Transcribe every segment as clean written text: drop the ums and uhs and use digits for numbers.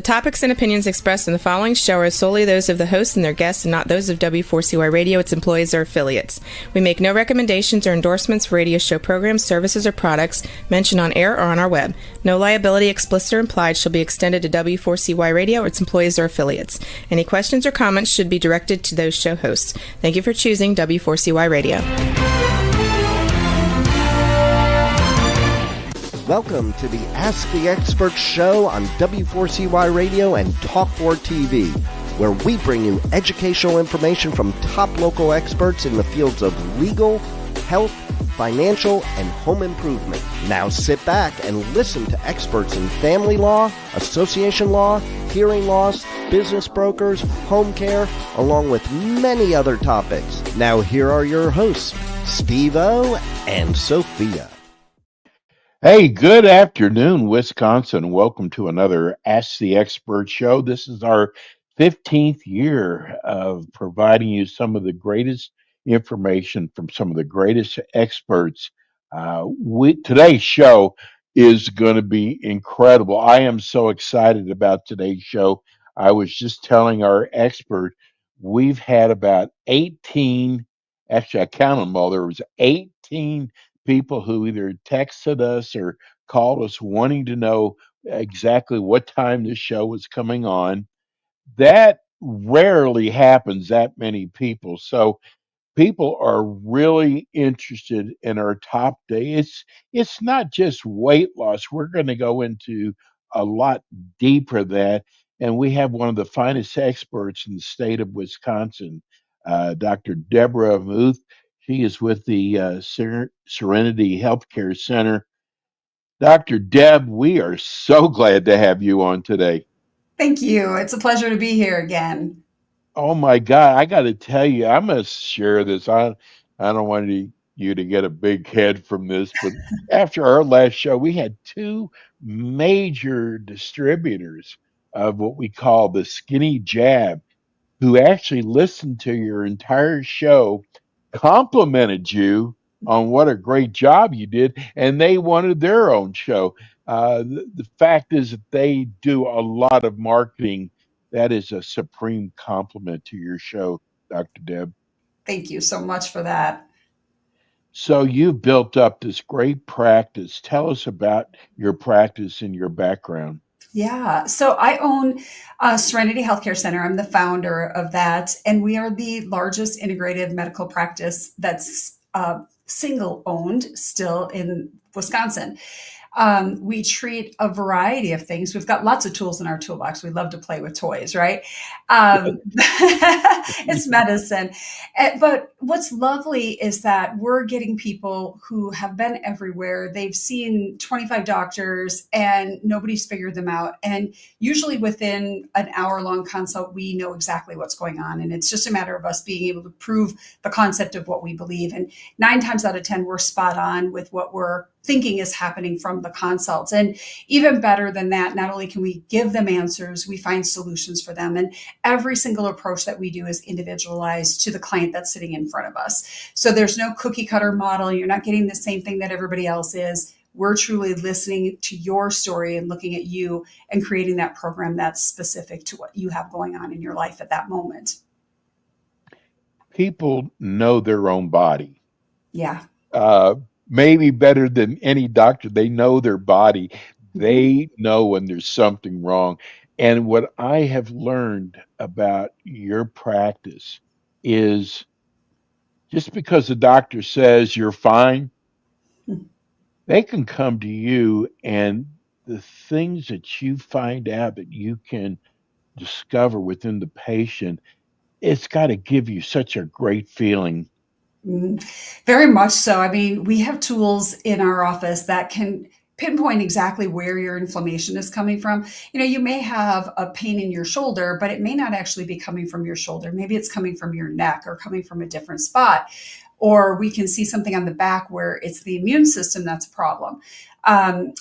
topics and opinions expressed in the following show are solely those of the hosts and their guests and not those of W4CY Radio, its employees, or affiliates. We make no recommendations or endorsements for radio show programs, services, or products mentioned on air or on our web. No liability, explicit or implied, shall be extended to W4CY Radio or its employees or affiliates. Any questions or comments should be directed to those show hosts. Thank you for choosing W4CY Radio. Welcome to the Ask the Expert show on W4CY Radio and Talk4 TV, where we bring you educational information from top local experts in the fields of legal, health, financial, and home improvement. Now sit back and listen to experts in family law, association law, hearing loss, business brokers, home care, along with many other topics. Now here are your hosts, Steve-O and Sophia. Hey, good afternoon, Wisconsin. Welcome to another Ask the Expert show. This is our 15th year of providing you some of the greatest information from some of the greatest experts. Today's show is going to be incredible. I am so excited about today's show. I was just telling our expert, we've had about 18, actually I counted them all, there was 18 people who either texted us or called us wanting to know exactly what time this show was coming on. That rarely happens, that many people. So people are really interested in our top day. It's not just weight loss. We're going to go into a lot deeper that, and we have one of the finest experts in the state of Wisconsin, Dr. Deborah Muth. She is with the Serenity Healthcare Center. Dr. Deb, we are so glad to have you on today. Thank you. It's a pleasure to be here again. Oh my God, I got to tell you, I must share this. I don't want you to get a big head from this, but after our last show, we had two major distributors of what we call the Skinny Jab who actually listened to your entire show, complimented you on what a great job you did, and they wanted their own show. The fact is that they do a lot of marketing. That is a supreme compliment to your show, Dr. Deb. Thank you so much for that. So you've built up this great practice. Tell us about your practice and your background. Yeah. So I own Serenity Healthcare Center. I'm the founder of that. And we are the largest integrative medical practice that's single owned still in Wisconsin. We treat a variety of things. We've got lots of tools in our toolbox. We love to play with toys, right? It's medicine. But what's lovely is that we're getting people who have been everywhere. They've seen 25 doctors and nobody's figured them out. And usually within an hour-long consult, we know exactly what's going on. And it's just a matter of us being able to prove the concept of what we believe. And 9 times out of 10, we're spot on with what we're thinking is happening from the consults. And even better than that, not only can we give them answers, we find solutions for them. And every single approach that we do is individualized to the client that's sitting in front of us. So there's no cookie cutter model. You're not getting the same thing that everybody else is. We're truly listening to your story and looking at you and creating that program that's specific to what you have going on in your life at that moment. People know their own body. Yeah. Maybe better than any doctor. They know their body. They know when there's something wrong. And what I have learned about your practice is just because the doctor says you're fine, they can come to you, and the things that you find out that you can discover within the patient, it's got to give you such a great feeling. Very much so. I mean, we have tools in our office that can pinpoint exactly where your inflammation is coming from. You know, you may have a pain in your shoulder, but it may not actually be coming from your shoulder. Maybe it's coming from your neck or coming from a different spot. Or we can see something on the back where it's the immune system that's a problem.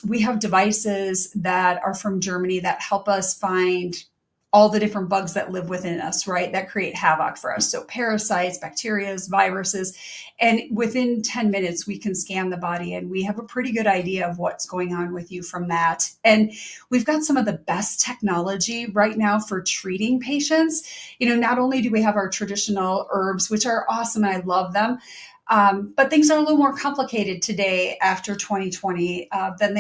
We have devices that are from Germany that help us find all the different bugs that live within us, right? That create havoc for us. So parasites, bacteria, viruses. And within 10 minutes, we can scan the body and we have a pretty good idea of what's going on with you from that. And we've got some of the best technology right now for treating patients. Not only do we have our traditional herbs, which are awesome and I love them, but things are a little more complicated today after 2020 than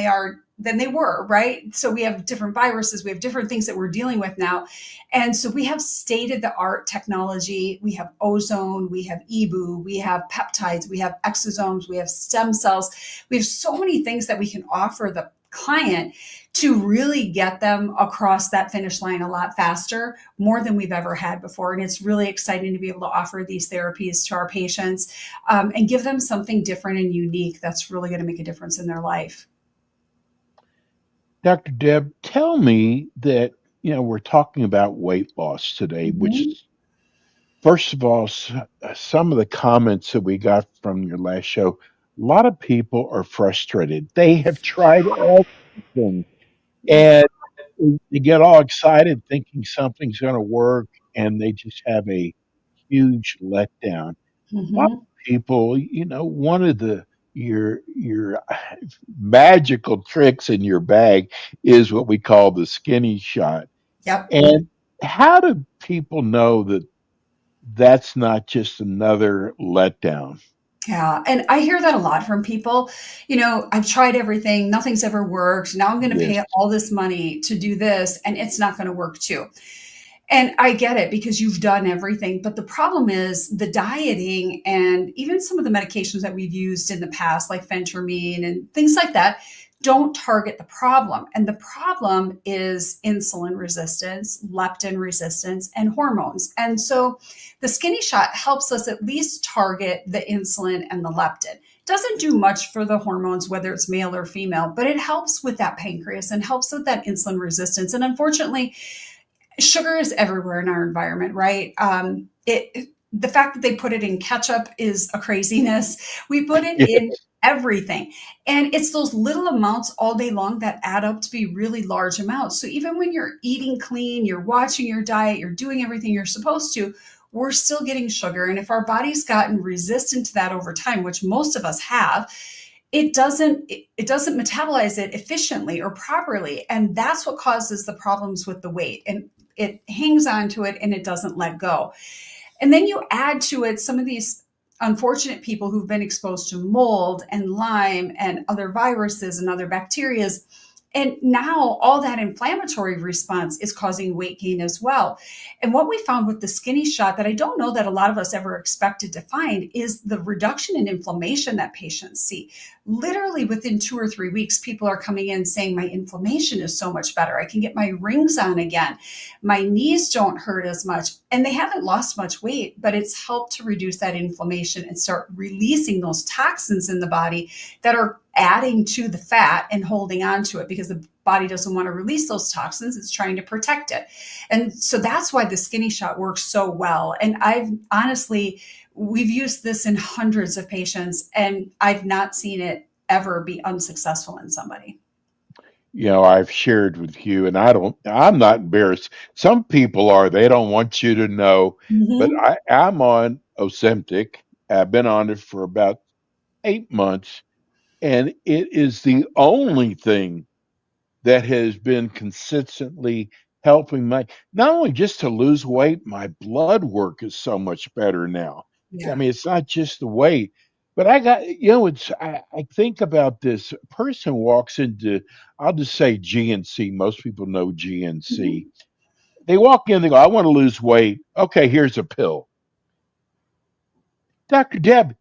they were, right? So we have different viruses, we have different things that we're dealing with now. And so we have state-of-the-art technology. We have ozone, we have EBU, we have peptides, we have exosomes, we have stem cells. We have so many things that we can offer the client to really get them across that finish line a lot faster, more than we've ever had before. And it's really exciting to be able to offer these therapies to our patients and give them something different and unique that's really going to make a difference in their life. Dr. Deb, tell me that, we're talking about weight loss today, which is, first of all, some of the comments that we got from your last show, a lot of people are frustrated. They have tried everything and they get all excited thinking something's going to work and they just have a huge letdown. A lot of people, one of your magical tricks in your bag is what we call the skinny shot. Yep. And how do people know that that's not just another letdown? Yeah. And I hear that a lot from people. I've tried everything, nothing's ever worked. Now I'm going to pay all this money to do this, and it's not going to work too. And I get it because you've done everything. But the problem is the dieting and even some of the medications that we've used in the past, like phentermine and things like that, don't target the problem. And the problem is insulin resistance, leptin resistance, and hormones. And so the skinny shot helps us at least target the insulin and the leptin. Doesn't do much for the hormones, whether it's male or female, but it helps with that pancreas and helps with that insulin resistance. And unfortunately, sugar is everywhere in our environment, right? The fact that they put it in ketchup is a craziness. We put it in everything. And it's those little amounts all day long that add up to be really large amounts. So even when you're eating clean, you're watching your diet, you're doing everything you're supposed to, we're still getting sugar. And if our body's gotten resistant to that over time, which most of us have, it doesn't metabolize it efficiently or properly. And that's what causes the problems with the weight. And it hangs on to it and it doesn't let go. And then you add to it some of these unfortunate people who've been exposed to mold and Lyme and other viruses and other bacterias. And now all that inflammatory response is causing weight gain as well. And what we found with the skinny shot that I don't know that a lot of us ever expected to find is the reduction in inflammation that patients see. Literally within 2 or 3 weeks, people are coming in saying, my inflammation is so much better. I can get my rings on again. My knees don't hurt as much. And they haven't lost much weight, but it's helped to reduce that inflammation and start releasing those toxins in the body that are adding to the fat and holding on to it because the body doesn't want to release those toxins. It's trying to protect it. And so that's why the skinny shot works so well. And we've used this in hundreds of patients and I've not seen it ever be unsuccessful in somebody. I've shared with you and I'm not embarrassed. Some people are, they don't want you to know, but I'm on Ozempic. I've been on it for about 8 months. And it is the only thing that has been consistently helping not only just to lose weight, my blood work is so much better now. Yeah. I mean, it's not just the weight, but I think about this person walks into, I'll just say GNC. Most people know GNC. They walk in, they go, I want to lose weight. Okay, here's a pill. Dr. Deb,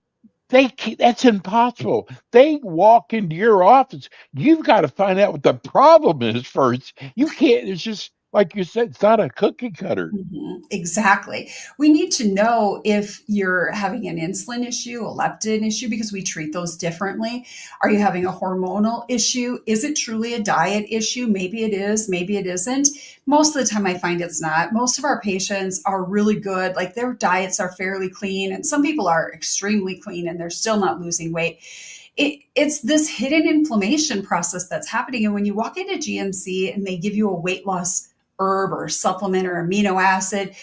that's impossible. They walk into your office. You've got to find out what the problem is first. You can't, it's just like you said, it's not a cookie cutter. Exactly. We need to know if you're having an insulin issue, a leptin issue, because we treat those differently. Are you having a hormonal issue? Is it truly a diet issue? Maybe it is, maybe it isn't. Most of the time I find it's not. Most of our patients are really good. Like their diets are fairly clean and some people are extremely clean and they're still not losing weight. It's this hidden inflammation process that's happening. And when you walk into GNC and they give you a weight loss herb or supplement or amino acid,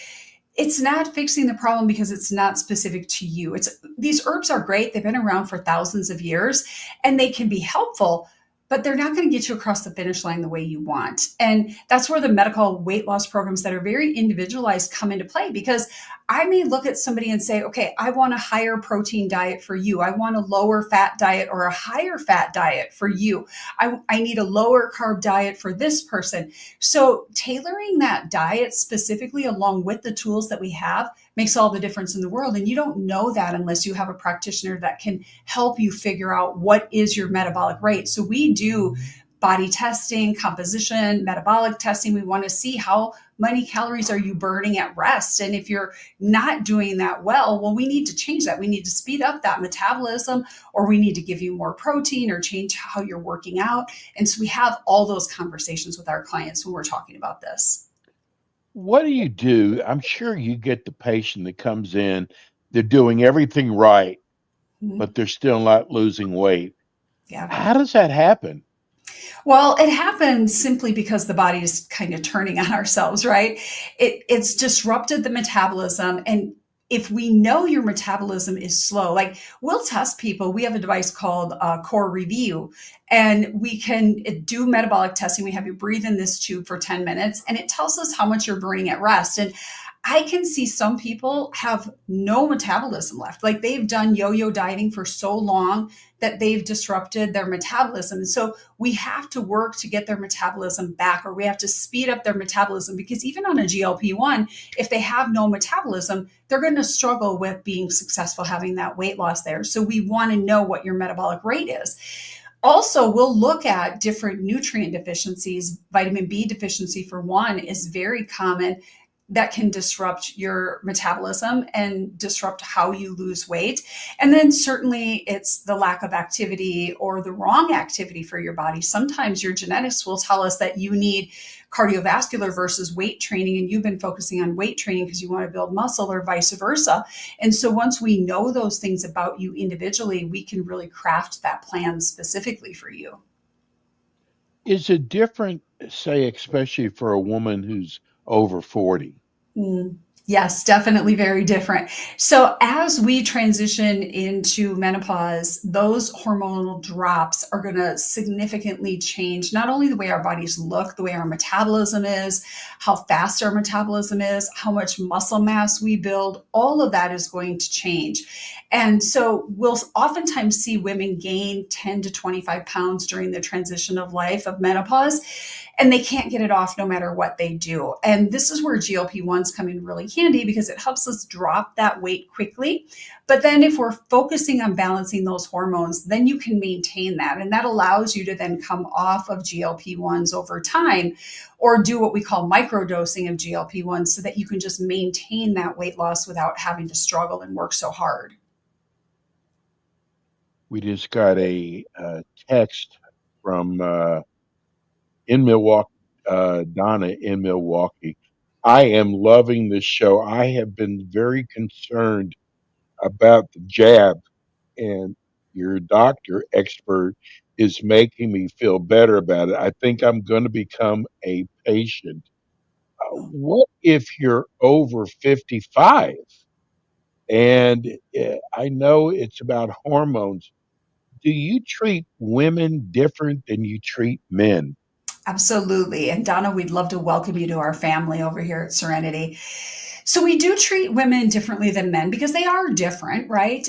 it's not fixing the problem because it's not specific to you. These herbs are great. They've been around for thousands of years and they can be helpful, but they're not going to get you across the finish line the way you want. And that's where the medical weight loss programs that are very individualized come into play, because I may look at somebody and say, okay, I want a higher protein diet for you. I want a lower fat diet or a higher fat diet for you. I need a lower carb diet for this person. So tailoring that diet specifically along with the tools that we have makes all the difference in the world. And you don't know that unless you have a practitioner that can help you figure out what is your metabolic rate. So we do body testing, composition, metabolic testing. We want to see how many calories are you burning at rest. And if you're not doing that well, we need to change that. We need to speed up that metabolism, or we need to give you more protein or change how you're working out. And so we have all those conversations with our clients when we're talking about this. What do you do? I'm sure you get the patient that comes in, they're doing everything right, but they're still not losing weight. Yeah. How does that happen? Well, it happens simply because the body is kind of turning on ourselves, right? It's disrupted the metabolism. And if we know your metabolism is slow, like we'll test people, we have a device called Core Review, and we can do metabolic testing. We have you breathe in this tube for 10 minutes, and it tells us how much you're burning at rest. And I can see some people have no metabolism left. Like they've done yo-yo dieting for so long that they've disrupted their metabolism. And so we have to work to get their metabolism back, or we have to speed up their metabolism, because even on a GLP-1, if they have no metabolism, they're going to struggle with being successful having that weight loss there. So we want to know what your metabolic rate is. Also, we'll look at different nutrient deficiencies. Vitamin B deficiency, for one, is very common. That can disrupt your metabolism and disrupt how you lose weight. And then certainly it's the lack of activity or the wrong activity for your body. Sometimes your genetics will tell us that you need cardiovascular versus weight training, and you've been focusing on weight training because you want to build muscle, or vice versa. And so once we know those things about you individually, we can really craft that plan specifically for you. Is it different, say, especially for a woman who's over 40? Yes, definitely very different. So as we transition into menopause, those hormonal drops are going to significantly change not only the way our bodies look, the way our metabolism is, how fast our metabolism is, how much muscle mass we build. All of that is going to change. And so we'll oftentimes see women gain 10 to 25 pounds during the transition of life of menopause, and they can't get it off no matter what they do. And this is where GLP-1s come in really handy, because it helps us drop that weight quickly. But then if we're focusing on balancing those hormones, then you can maintain that. And that allows you to then come off of GLP-1s over time, or do what we call microdosing of GLP-1s, so that you can just maintain that weight loss without having to struggle and work so hard. We just got a text from in Milwaukee, Donna in Milwaukee. I am loving this show. I have been very concerned about the jab, and your doctor expert is making me feel better about it. I think I'm going to become a patient. What if you're over 55? And I know it's about hormones. Do you treat women different than you treat men? Absolutely. And Donna, we'd love to welcome you to our family over here at Serenity. So we do treat women differently than men because they are different, right?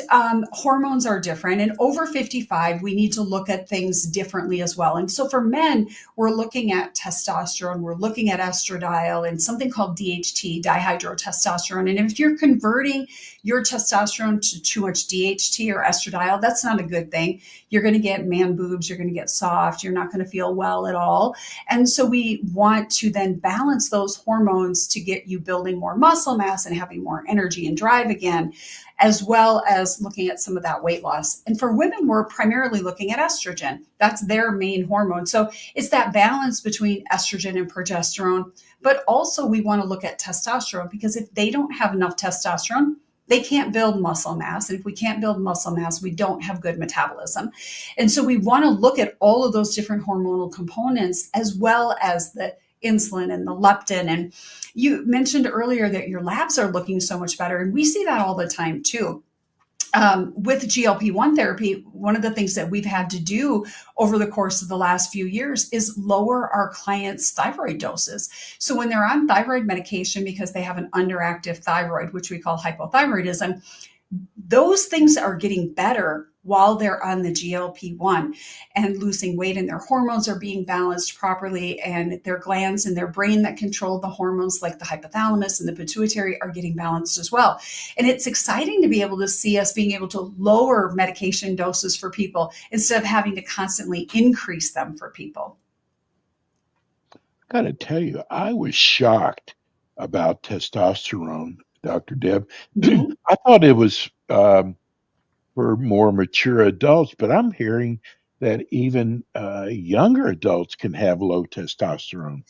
Hormones are different. And over 55, we need to look at things differently as well. And so for men, we're looking at testosterone, we're looking at estradiol, and something called DHT, dihydrotestosterone. And if you're converting your testosterone to too much DHT or estradiol, that's not a good thing. You're going to get man boobs, you're going to get soft, you're not going to feel well at all. And so we want to then balance those hormones to get you building more muscle mass and having more energy and drive again, as well as looking at some of that weight loss. And for women, we're primarily looking at estrogen. That's their main hormone. So it's that balance between estrogen and progesterone. But also we want to look at testosterone, because if they don't have enough testosterone, they can't build muscle mass. And if we can't build muscle mass, we don't have good metabolism. And so we want to look at all of those different hormonal components, as well as the insulin and the leptin. And you mentioned earlier that your labs are looking so much better. And we see that all the time too. With GLP-1 therapy, one of the things that we've had to do over the course of the last few years is lower our clients' thyroid doses. So when they're on thyroid medication because they have an underactive thyroid, which we call hypothyroidism, those things are getting better while they're on the GLP-1 and losing weight, and their hormones are being balanced properly, and their glands in their brain that control the hormones like the hypothalamus and the pituitary are getting balanced as well. And it's exciting to be able to see us being able to lower medication doses for people instead of having to constantly increase them for people. I got to tell you, I was shocked about testosterone, Dr. Deb. Mhm. I thought it was for more mature adults, but I'm hearing that even younger adults can have low testosterone.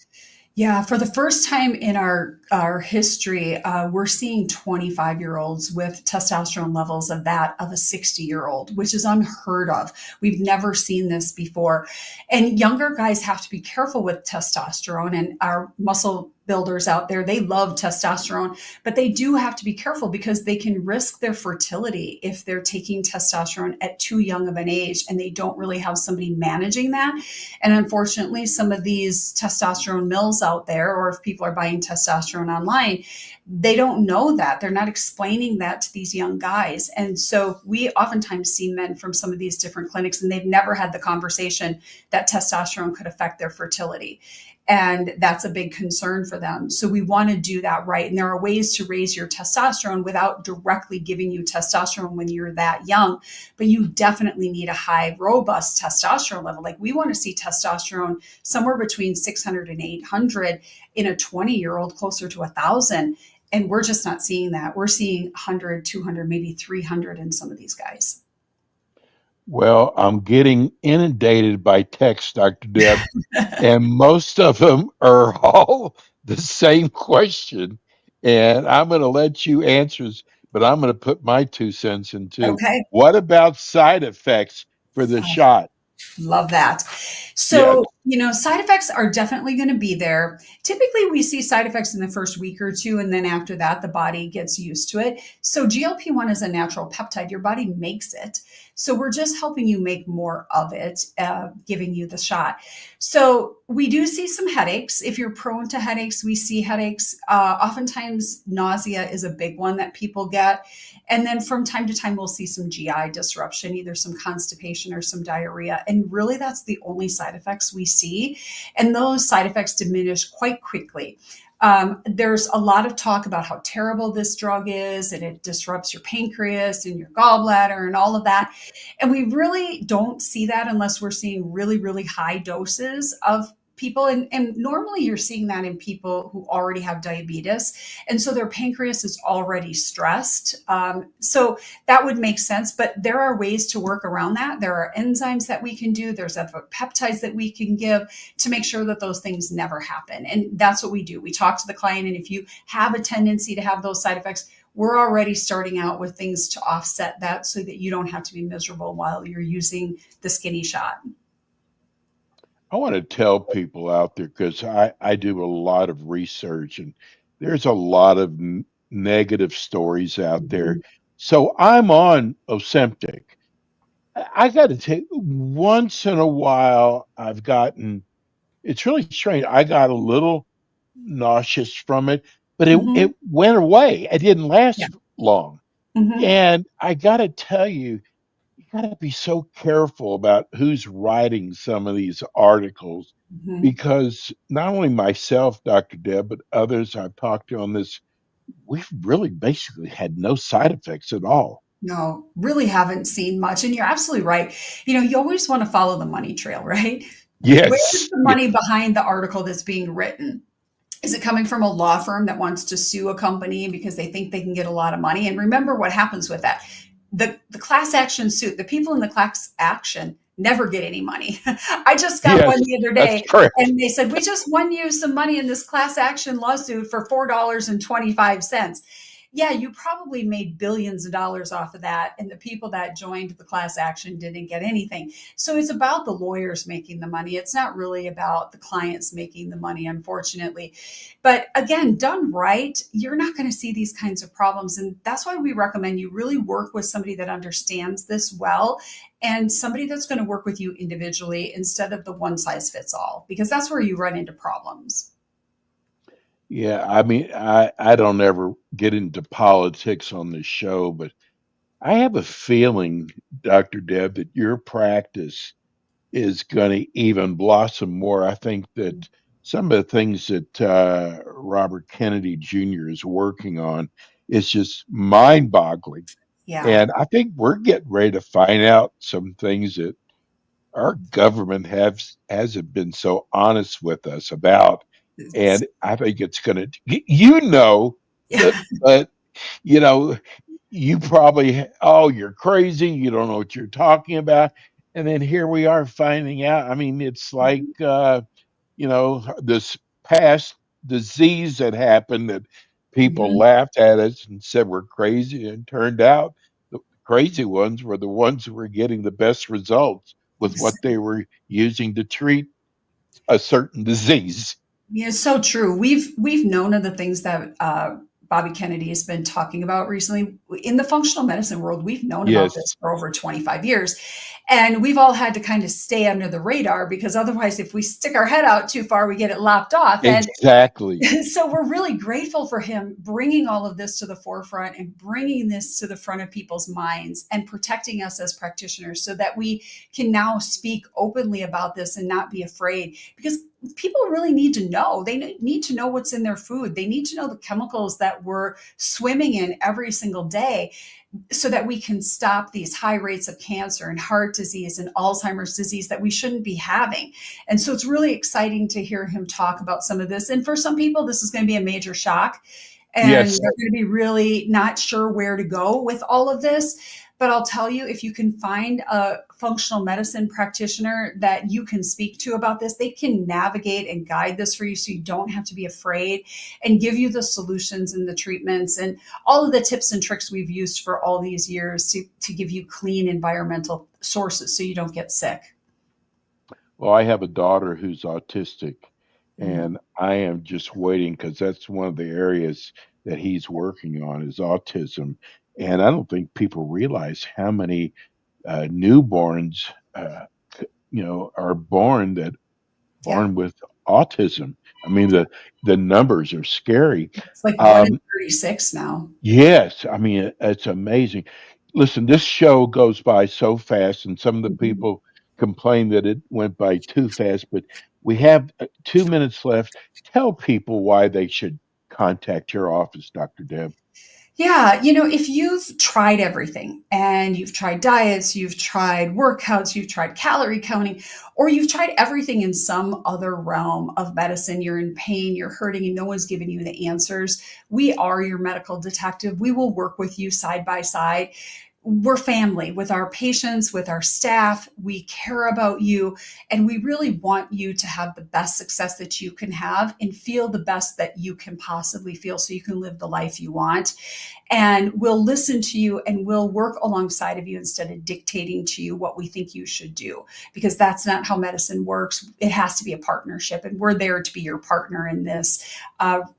Yeah, for the first time in our history, we're seeing 25-year-olds with testosterone levels of that of a 60-year-old, which is unheard of. We've never seen this before. And younger guys have to be careful with testosterone, and our muscle builders out there, they love testosterone, but they do have to be careful because they can risk their fertility if they're taking testosterone at too young of an age and they don't really have somebody managing that. And unfortunately, some of these testosterone mills out there, or if people are buying testosterone online, they don't know that. They're not explaining that to these young guys. And so we oftentimes see men from some of these different clinics, and they've never had the conversation that testosterone could affect their fertility. And that's a big concern for them. So we want to do that right. And there are ways to raise your testosterone without directly giving you testosterone when you're that young. But you definitely need a high, robust testosterone level. Like we want to see testosterone somewhere between 600 and 800 in a 20-year-old, closer to 1,000. And we're just not seeing that. We're seeing 100, 200, maybe 300 in some of these guys. Well, I'm getting inundated by texts, Dr. Deb, and most of them are all the same question. And I'm going to let you answer, but I'm going to put my 2 cents in too. Okay. What about side effects for the shot? Love that. Yeah. So, side effects are definitely going to be there. Typically, we see side effects in the first week or two, and then after that, the body gets used to it. So GLP-1 is a natural peptide. Your body makes it. So we're just helping you make more of it, giving you the shot. So we do see some headaches. If you're prone to headaches, we see headaches. Oftentimes, nausea is a big one that people get. And then from time to time, we'll see some GI disruption, either some constipation or some diarrhea. And really, that's the only side effects we see. And those side effects diminish quite quickly. There's a lot of talk about how terrible this drug is, and it disrupts your pancreas and your gallbladder and all of that. And we really don't see that unless we're seeing really, really high doses of people. And normally you're seeing that in people who already have diabetes. And so their pancreas is already stressed. So that would make sense, but there are ways to work around that. There are enzymes that we can do. There's peptides that we can give to make sure that those things never happen. And that's what we do. We talk to the client. And if you have a tendency to have those side effects, we're already starting out with things to offset that so that you don't have to be miserable while you're using the skinny shot. I want to tell people out there, because I do a lot of research, and there's a lot of negative stories out there. So I'm on Ozempic. I got to tell you, once in a while, it's really strange. I got a little nauseous from it, but it went away. It didn't last long. And I got to tell you, got to be so careful about who's writing some of these articles, because not only myself, Dr. Deb, but others I've talked to on this, we've really basically had no side effects at all. No, really haven't seen much. And you're absolutely right. You always want to follow the money trail, right? Yes. Where's the money behind the article that's being written? Is it coming from a law firm that wants to sue a company because they think they can get a lot of money? And remember what happens with that. The class action suit, the people in the class action never get any money. I just got one the other day, and they said, we just won you some money in this class action lawsuit for $4.25. yeah, you probably made billions of dollars off of that. And the people that joined the class action didn't get anything. So it's about the lawyers making the money. It's not really about the clients making the money, unfortunately. But again, done right, you're not going to see these kinds of problems. And that's why we recommend you really work with somebody that understands this well and somebody that's going to work with you individually instead of the one size fits all, because that's where you run into problems. Yeah, I mean, I don't ever get into politics on this show, but I have a feeling, Dr. Deb, that your practice is going to even blossom more. I think that some of the things that Robert Kennedy Jr. is working on is just mind-boggling. Yeah. And I think we're getting ready to find out some things that our government hasn't been so honest with us about. It's- And I think it's going to, you know, yeah. but you know, you probably, oh, you're crazy. You don't know what you're talking about. And then here we are finding out. I mean, it's like, this past disease that happened that people Mhm. laughed at us and said we're crazy. And turned out the crazy ones were the ones who were getting the best results with what they were using to treat a certain disease. Yeah, so true. We've known of the things that Bobby Kennedy has been talking about recently in the functional medicine world. We've known about Yes, this for over 25 years, and we've all had to kind of stay under the radar because otherwise, if we stick our head out too far, we get it lopped off. And exactly. so we're really grateful for him bringing all of this to the forefront and bringing this to the front of people's minds and protecting us as practitioners so that we can now speak openly about this and not be afraid, because people really need to know. They need to know what's in their food. They need to know the chemicals that we're swimming in every single day so that we can stop these high rates of cancer and heart disease and Alzheimer's disease that we shouldn't be having. And so it's really exciting to hear him talk about some of this. And for some people, this is going to be a major shock. And Yes. they're going to be really not sure where to go with all of this. But I'll tell you, if you can find a functional medicine practitioner that you can speak to about this, they can navigate and guide this for you so you don't have to be afraid and give you the solutions and the treatments and all of the tips and tricks we've used for all these years to give you clean environmental sources so you don't get sick. Well, I have a daughter who's autistic, Mhm. and I am just waiting because that's one of the areas that he's working on is autism. And I don't think people realize how many newborns, are Yeah. born with autism. I mean, the numbers are scary. It's like 1 in Um, 36 now. Yes, I mean, it's amazing. Listen, this show goes by so fast, and some of the Mhm. people complain that it went by too fast, but we have 2 minutes left. Tell people why they should contact your office, Dr. Deb. Yeah, if you've tried everything and you've tried diets, you've tried workouts, you've tried calorie counting, or you've tried everything in some other realm of medicine, you're in pain, you're hurting, and no one's giving you the answers, we are your medical detective. We will work with you side by side. We're family with our patients, with our staff. We care about you, and we really want you to have the best success that you can have and feel the best that you can possibly feel so you can live the life you want. And we'll listen to you and we'll work alongside of you instead of dictating to you what we think you should do, because that's not how medicine works. It has to be a partnership, and we're there to be your partner in this,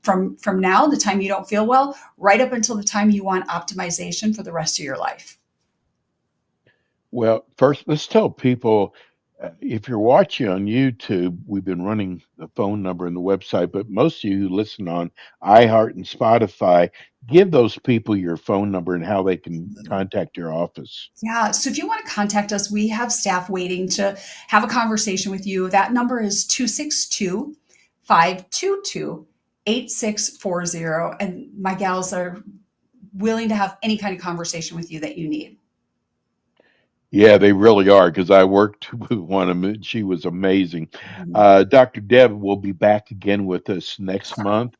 from now, the time you don't feel well, right up until the time you want optimization for the rest of your life. Well, first, let's tell people if you're watching on YouTube, we've been running the phone number and the website, but most of you who listen on iHeart and Spotify, give those people your phone number and how they can contact your office. Yeah. So if you want to contact us, we have staff waiting to have a conversation with you. That number is 262-522-8640. And my gals are willing to have any kind of conversation with you that you need. Yeah, they really are because I worked with one of them. And she was amazing. Mhm. Dr. Deb will be back again with us next month.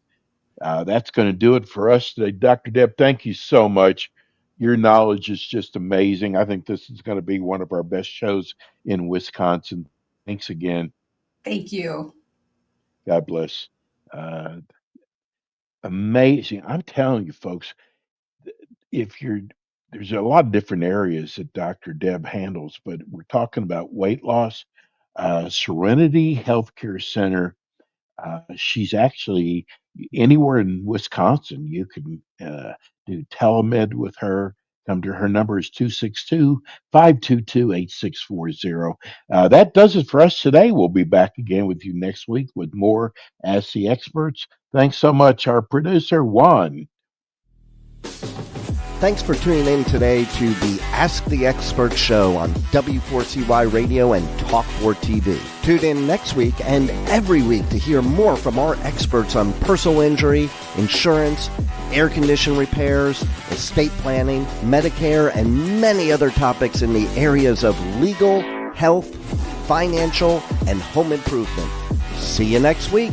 That's going to do it for us today. Dr. Deb, thank you so much. Your knowledge is just amazing. I think this is going to be one of our best shows in Wisconsin. Thanks again. Thank you. God bless. Uh, Amazing. I'm telling you, folks, if you're there's a lot of different areas that Dr. Deb handles, but we're talking about weight loss. Serenity Healthcare Center. She's actually anywhere in Wisconsin. You can do telemed with her. Come to her number is 262-522-8640. That does it for us today. We'll be back again with you next week with more Ask the Experts. Thanks so much, our producer, Juan. Thanks for tuning in today to the Ask the Expert show on W4CY Radio and Talk4 TV. Tune in next week and every week to hear more from our experts on personal injury, insurance, air condition repairs, estate planning, Medicare, and many other topics in the areas of legal, health, financial, and home improvement. See you next week.